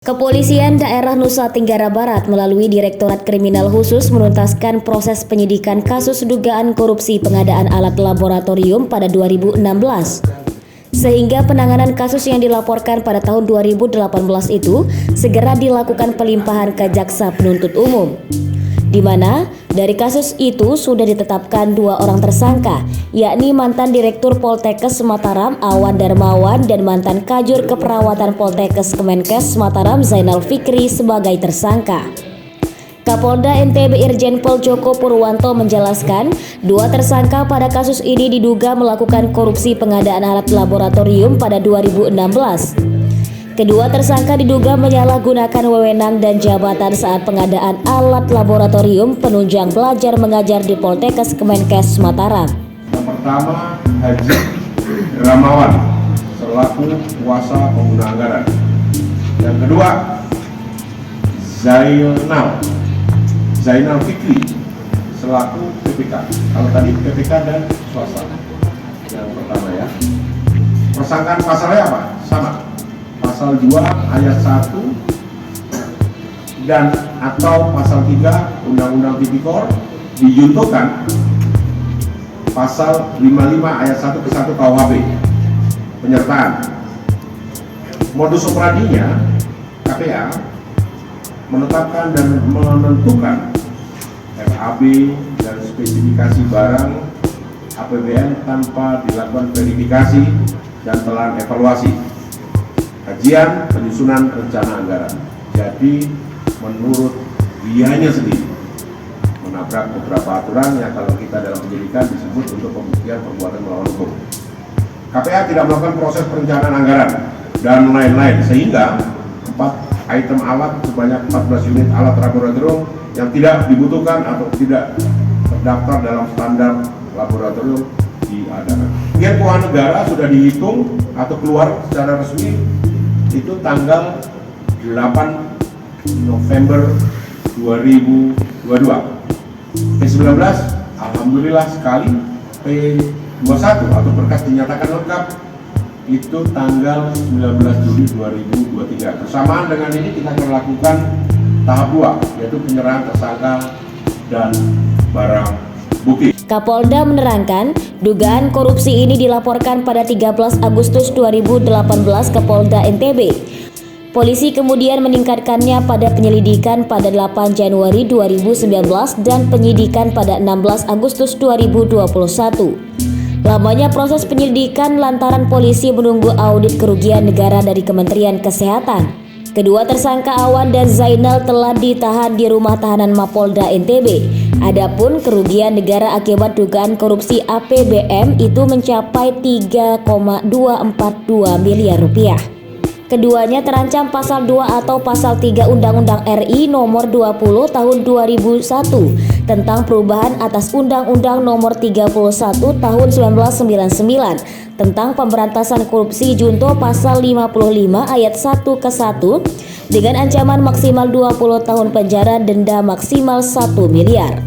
Kepolisian Daerah Nusa Tenggara Barat melalui Direktorat Kriminal Khusus menuntaskan proses penyidikan kasus dugaan korupsi pengadaan alat laboratorium pada 2016. Sehingga penanganan kasus yang dilaporkan pada tahun 2018 itu segera dilakukan pelimpahan ke jaksa penuntut umum. Di mana dari kasus itu sudah ditetapkan 2 orang tersangka, yakni mantan Direktur Poltekkes Mataram Awan Darmawan dan mantan Kajur Keperawatan Poltekkes Kemenkes Mataram Zainal Fikri sebagai tersangka. Kapolda NTB Irjen Pol Joko Purwanto menjelaskan, 2 tersangka pada kasus ini diduga melakukan korupsi pengadaan alat laboratorium pada 2016. Kedua tersangka diduga menyalahgunakan wewenang dan jabatan saat pengadaan alat laboratorium penunjang belajar mengajar di Poltekkes Kemenkes Mataram. Yang pertama, Haji Ramawan selaku kuasa pengguna anggaran. Yang kedua, Zainal Fikri selaku PPK. Kalau tadi PPK dan swasta. Yang pertama ya. Persangkaan pasalnya apa? Sama. Pasal 2 ayat 1 dan atau pasal 3 Undang-Undang Tipikor dijuntukan pasal 55 ayat 1 ke 1 KUHP penyertaan. Modus operandinya KPA menetapkan dan menentukan RAB dan spesifikasi barang APBN tanpa dilakukan verifikasi dan telah evaluasi kajian penyusunan rencana anggaran. Jadi menurut dianya sendiri menabrak beberapa aturan yang kalau kita dalam penyidikan disebut untuk pembuktian perbuatan melawan hukum. KPA tidak melakukan proses perencanaan anggaran dan lain-lain, sehingga 4 item alat sebanyak 14 unit alat laboratorium yang tidak dibutuhkan atau tidak terdaftar dalam standar laboratorium diadakan. Kerugian keuangan negara sudah dihitung atau keluar secara resmi itu tanggal 8 November 2022. P19 alhamdulillah sekali, P21 atau berkas dinyatakan lengkap itu tanggal 19 Juli 2023. Bersamaan dengan ini kita akan melakukan tahap 2, yaitu penyerahan tersangka dan barang bukti. Kapolda menerangkan, dugaan korupsi ini dilaporkan pada 13 Agustus 2018 ke Polda NTB. Polisi kemudian meningkatkannya pada penyelidikan pada 8 Januari 2019 dan penyidikan pada 16 Agustus 2021. Lamanya proses penyelidikan lantaran polisi menunggu audit kerugian negara dari Kementerian Kesehatan. Kedua tersangka Awan dan Zainal telah ditahan di rumah tahanan Mapolda NTB. Adapun kerugian negara akibat dugaan korupsi APBN itu mencapai 3,242 miliar rupiah. Keduanya terancam pasal 2 atau pasal 3 Undang-Undang RI nomor 20 tahun 2001 tentang perubahan atas Undang-Undang nomor 31 tahun 1999 tentang pemberantasan korupsi junto pasal 55 ayat 1 ke 1 dengan ancaman maksimal 20 tahun penjara, denda maksimal 1 miliar.